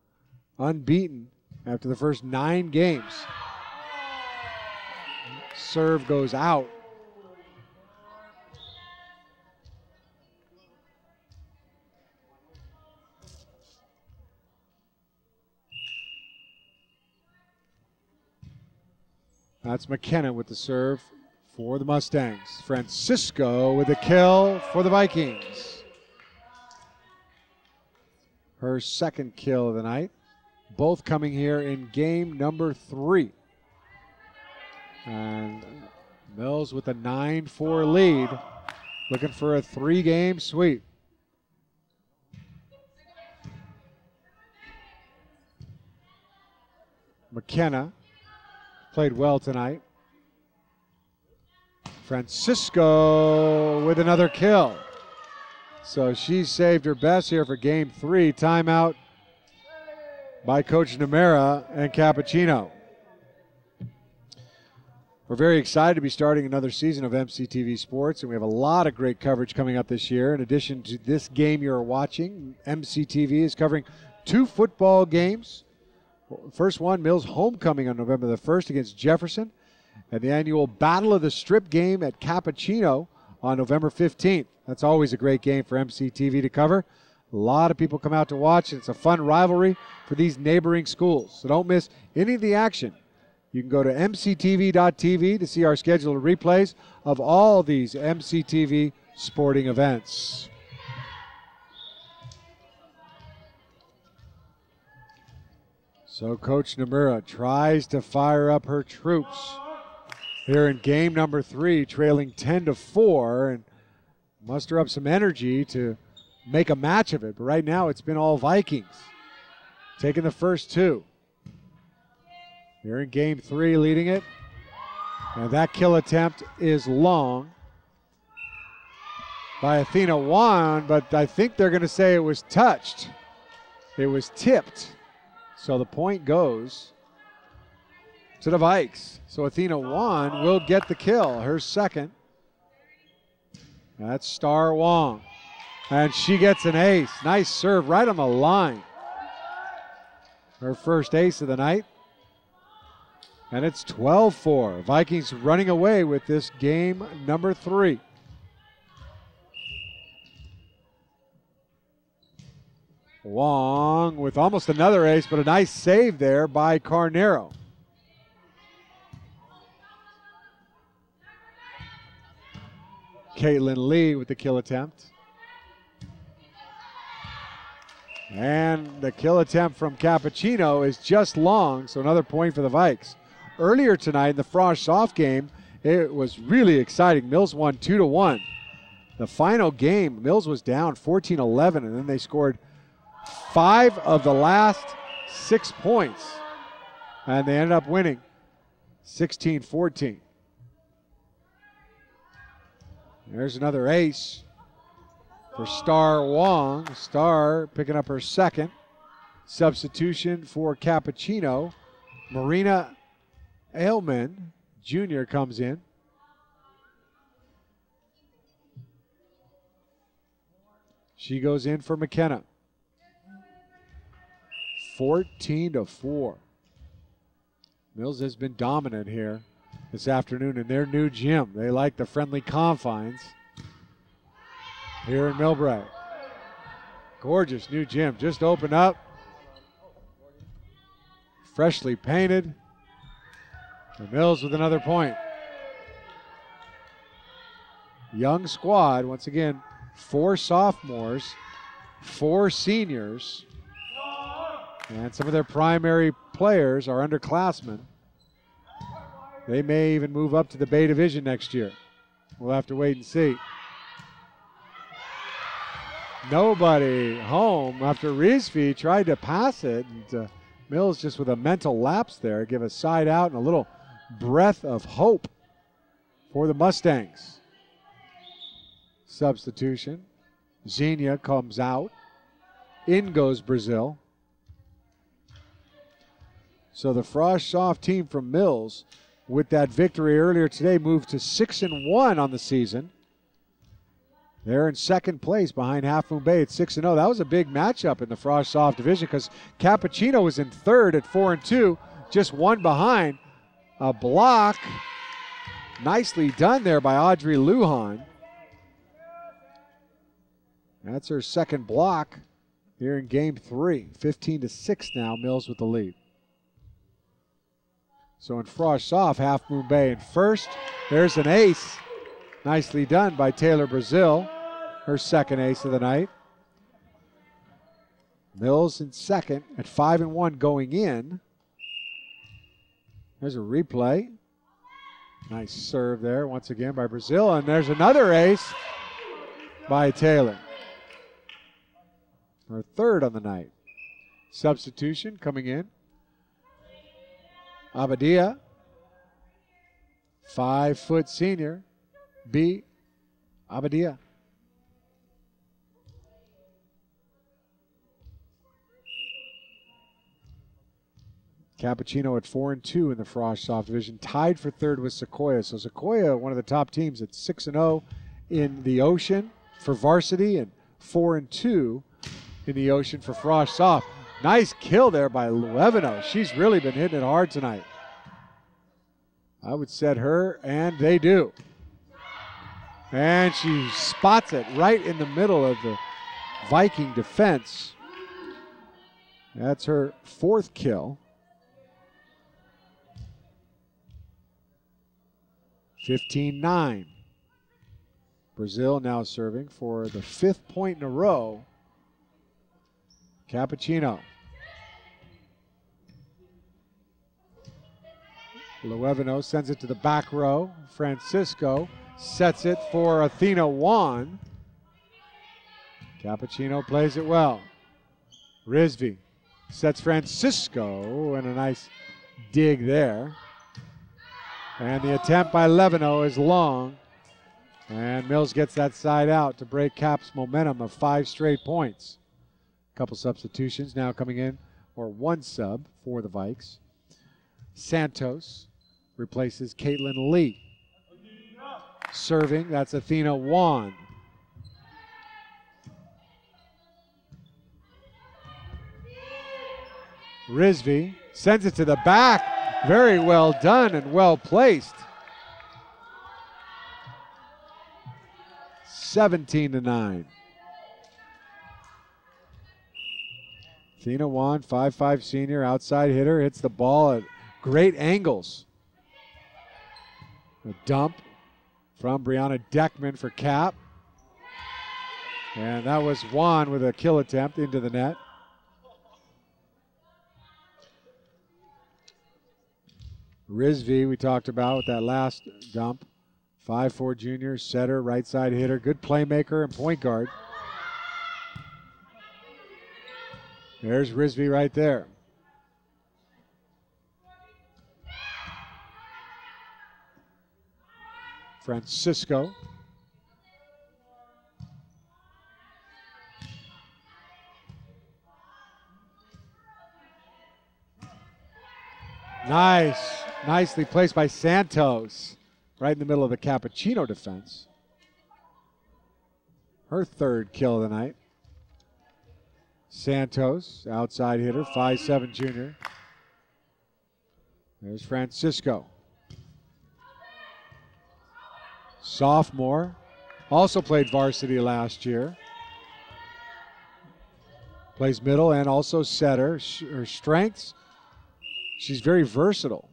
unbeaten after the first 9 games. serve goes out. That's McKenna with the serve for the Mustangs. Francisco with the kill for the Vikings. Her second kill of the night. Both coming here in game number 3. And Mills with a 9-4 lead, looking for a 3-game sweep. McKenna played well tonight. Francisco with another kill. So she saved her best here for game 3. Timeout by Coach Namera and Capuchino. We're very excited to be starting another season of MCTV Sports, and we have a lot of great coverage coming up this year. In addition to this game you're watching, MCTV is covering 2 football games. First one, Mills homecoming on November the 1st against Jefferson, and the annual Battle of the Strip game at Capuchino on November 15th. That's always a great game for MCTV to cover. A lot of people come out to watch, and it's a fun rivalry for these neighboring schools. So don't miss any of the action. You can go to mctv.tv to see our scheduled replays of all these MCTV sporting events. So Coach Namura tries to fire up her troops here in game number 3, trailing 10-4, and muster up some energy to make a match of it. But right now it's been all Vikings taking the first 2. Here in game 3, leading it. And that kill attempt is long by Athena Wan, but I think they're going to say it was touched. It was tipped. So the point goes to the Vikes. So Athena Wan will get the kill, her second. That's Star Wong. And she gets an ace. Nice serve right on the line. Her first ace of the night. And it's 12-4. Vikings running away with this game number 3. Wong with almost another ace, but a nice save there by Carnero. Caitlin Lee with the kill attempt. And the kill attempt from Capuchino is just long, so another point for the Vikes. Earlier tonight in the Frosh Soft game, it was really exciting. Mills won 2-1. The final game, Mills was down 14-11, and then they scored 5 of the last 6 points. And they ended up winning 16-14. There's another ace for Star Wong. Star picking up her second. Substitution for Capuchino. Marina Ailman Jr. comes in. She goes in for McKenna. 14-4. Mills has been dominant here this afternoon in their new gym. They like the friendly confines here in Millbrae. Gorgeous new gym, just opened up. Freshly painted. And Mills with another point. Young squad, once again, 4 sophomores, 4 seniors, and some of their primary players are underclassmen. They may even move up to the Bay Division next year. We'll have to wait and see. Nobody home after Reesfee tried to pass it, and Mills just with a mental lapse there, give a side out and a little breath of hope for the Mustangs. Substitution. Xenia comes out. In goes Brazil. So the Frosh Soft team from Mills, with that victory earlier today, moved to 6-1 on the season. They're in second place behind Half Moon Bay at 6-0. That was a big matchup in the Frosh Soft division because Capuchino was in third at 4-2, just one behind. A block Nicely done there by Audrey Lujan. That's her second block here in game 3. 15-6 now, Mills with the lead. So in Frosh off, Half Moon Bay in first. There's an ace. Nicely done by Taylor Brazil, her second ace of the night. Mills in second at 5-1 going in. There's a replay. Nice serve there once again by Brazil, and there's another ace by Taylor. Her third on the night. Substitution coming in. Abadia, 5-foot senior, B. Abadia. Capuchino at 4-2 in the Frosh Soft Division, tied for third with Sequoia. So Sequoia, one of the top teams at 6-0 in the Ocean for varsity and 4-2 in the Ocean for Frosh Soft. Nice kill there by Levino. She's really been hitting it hard tonight. I would set her, and they do. And she spots it right in the middle of the Viking defense. That's her fourth kill. 15-9. Brazil now serving for the 5th point in a row. Capuchino. Luevino sends it to the back row. Francisco sets it for Athena Juan. Capuchino plays it well. Rizvi sets Francisco, and a nice dig there. And the attempt by Levino is long. And Mills gets that side out to break Cap's momentum of 5 straight points. A couple substitutions now coming in, or one sub for the Vikes. Santos replaces Caitlin Lee. Serving, that's Athena Juan. Rizvi sends it to the back. Very well done and well placed. 17-9. Athena Juan, 5'5" senior, outside hitter, hits the ball at great angles. A dump from Brianna Deckman for Cap. And that was Juan with a kill attempt into the net. Rizvi, we talked about with that last dump. 5'4" junior, setter, right side hitter, good playmaker and point guard. There's Rizvi right there. Francisco. Nicely placed by Santos. Right in the middle of the Capuchino defense. Her third kill of the night. Santos, outside hitter, 5'7" junior. There's Francisco. Sophomore, also played varsity last year. Plays middle and also setter. Her strengths, she's very versatile.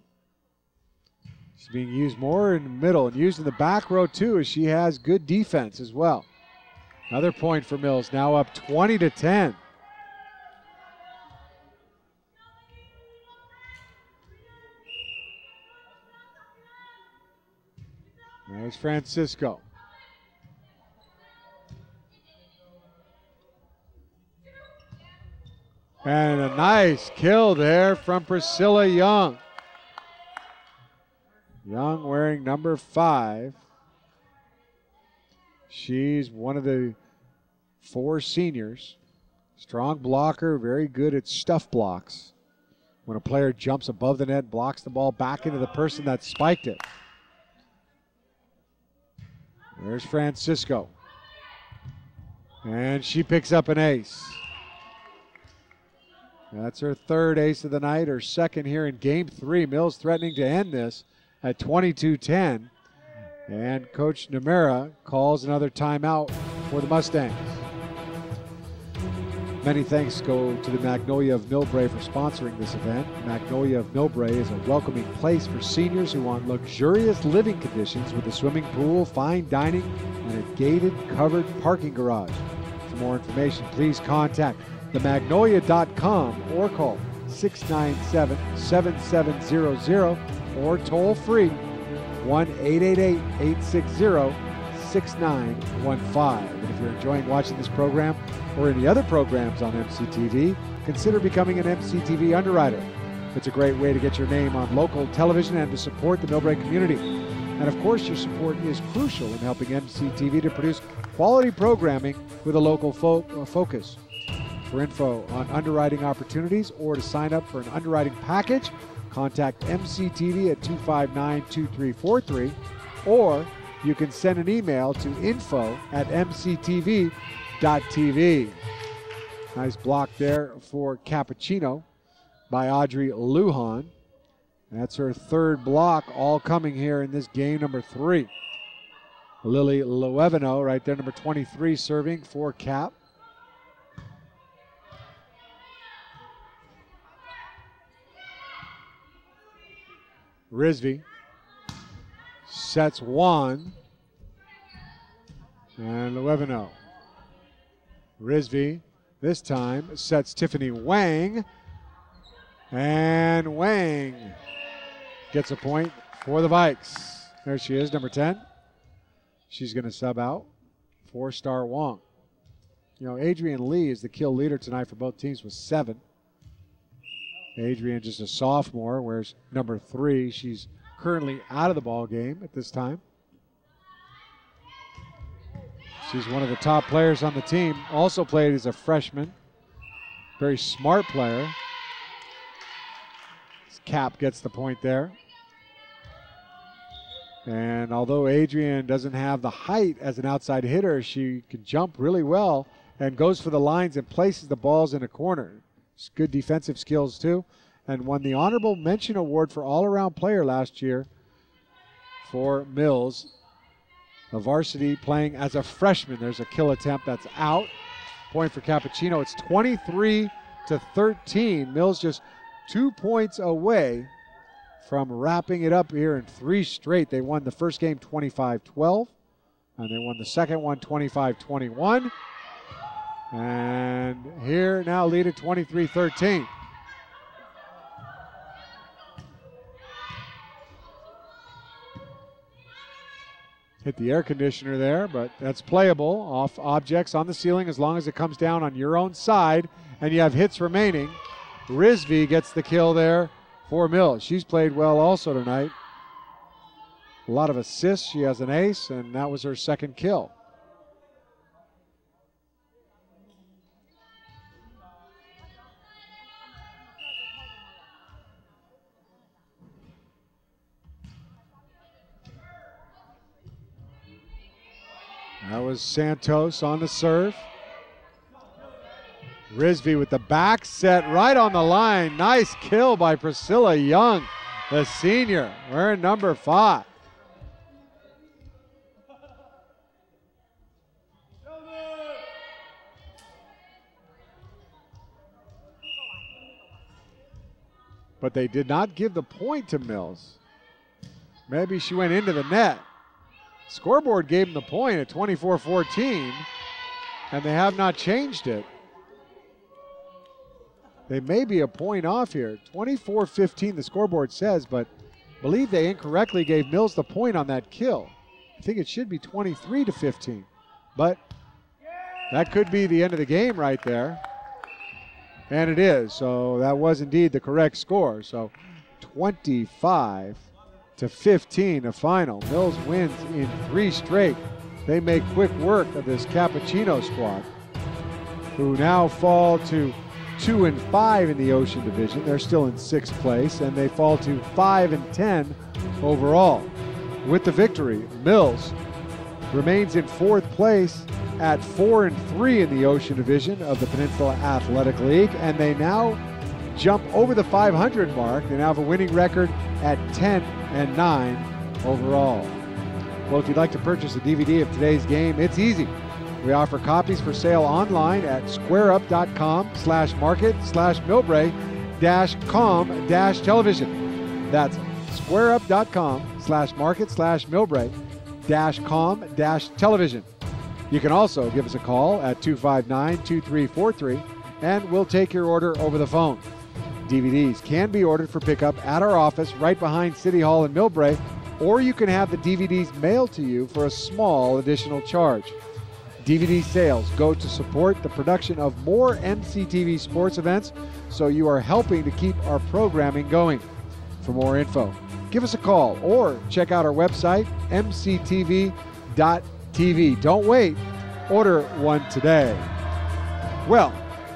She's being used more in the middle and used in the back row too, as she has good defense as well. Another point for Mills, now up 20-10. There's Francisco. And a nice kill there from Priscilla Young. Young wearing number 5. She's one of the 4 seniors. Strong blocker, very good at stuff blocks. When a player jumps above the net, blocks the ball back into the person that spiked it. There's Francisco. And she picks up an ace. That's her third ace of the night, her second here in game 3. Mills threatening to end this at 22-10. And Coach Namera calls another timeout for the Mustangs. Many thanks go to the Magnolia of Millbrae for sponsoring this event. Magnolia of Millbrae is a welcoming place for seniors who want luxurious living conditions with a swimming pool, fine dining, and a gated, covered parking garage. For more information, please contact themagnolia.com or call 697-7700 or toll free 1-888-860-6915. And if you're enjoying watching this program or any other programs on MCTV, consider becoming an MCTV underwriter. It's a great way to get your name on local television and to support the Millbrae community. And of course, your support is crucial in helping MCTV to produce quality programming with a local focus. For info on underwriting opportunities or to sign up for an underwriting package, contact MCTV at 259-2343, or you can send an email to info@mctv.tv. Nice block there for Capuchino by Audrey Lujan. That's her third block, all coming here in this game number 3. Lily Loevino right there, number 23, serving for Cap. Risby sets one, and Loevino. Risby this time sets Tiffany Wang, and Wang gets a point for the Vikes. There she is, number 10. She's going to sub out for Star Wong. You know, Adrian Lee is the kill leader tonight for both teams with 7. Adrian just a sophomore, whereas number 3, she's currently out of the ball game at this time. She's one of the top players on the team. Also played as a freshman. Very smart player. Cap gets the point there. And although Adrian doesn't have the height as an outside hitter, she can jump really well and goes for the lines and places the balls in a corner. Good defensive skills too, and won the Honorable Mention Award for all-around player last year for Mills. The varsity playing as a freshman. There's a kill attempt that's out. Point for Capuchino. It's 23-13. Mills just 2 points away from wrapping it up here in 3 straight. They won the first game 25-12, and they won the second one 25-21. And here now lead at 23-13. Hit the air conditioner there, but that's playable off objects on the ceiling as long as it comes down on your own side and you have hits remaining. Risby gets the kill there for Mills. She's played well also tonight. A lot of assists. She has an ace, and that was her second kill. That was Santos on the serve. Risby with the back set right on the line. Nice kill by Priscilla Young, the senior, wearing number 5. But they did not give the point to Mills. Maybe she went into the net. Scoreboard gave them the point at 24-14, and they have not changed it. They may be a point off here. 24-15 the scoreboard says, but I believe they incorrectly gave Mills the point on that kill. I think it should be 23-15, but that could be the end of the game right there. And it is, so that was indeed the correct score. So 25-15 the final. Mills wins in 3 straight. They make quick work of this Capuchino squad, who now fall to 2-5 in the Ocean Division. They're still in 6th place, and they fall to 5-10 overall. With the victory, Mills remains in 4th place at 4-3 in the Ocean Division of the Peninsula Athletic League, and they now jump over the 500 mark. They now have a winning record at 10-9 overall. Well, if you'd like to purchase a DVD of today's game, it's easy. We offer copies for sale online at squareup.com/market/Millbrae-com-television. That's squareup.com/market/Millbrae-com-television. You can also give us a call at 259-2343, and we'll take your order over the phone. DVDs can be ordered for pickup at our office right behind City Hall in Millbrae, or you can have the DVDs mailed to you for a small additional charge. DVD sales go to support the production of more MCTV sports events, so you are helping to keep our programming going. For more info, give us a call or check out our website, mctv.tv. Don't wait, order one today. Well,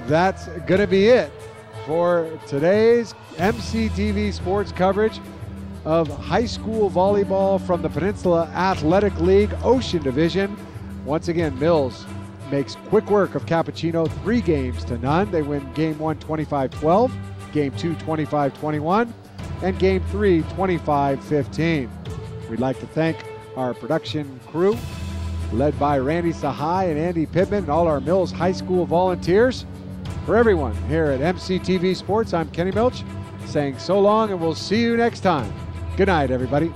that's going to be it for today's MCTV sports coverage of high school volleyball from the Peninsula Athletic League Ocean Division. Once again, Mills makes quick work of Capuchino 3-0. They win Game 1 25-12, Game 2 25-21, and Game 3 25-15. We'd like to thank our production crew, led by Randy Sahai and Andy Pittman, and all our Mills High School volunteers. For everyone here at MCTV Sports, I'm Kenny Milch, saying so long, and we'll see you next time. Good night, everybody.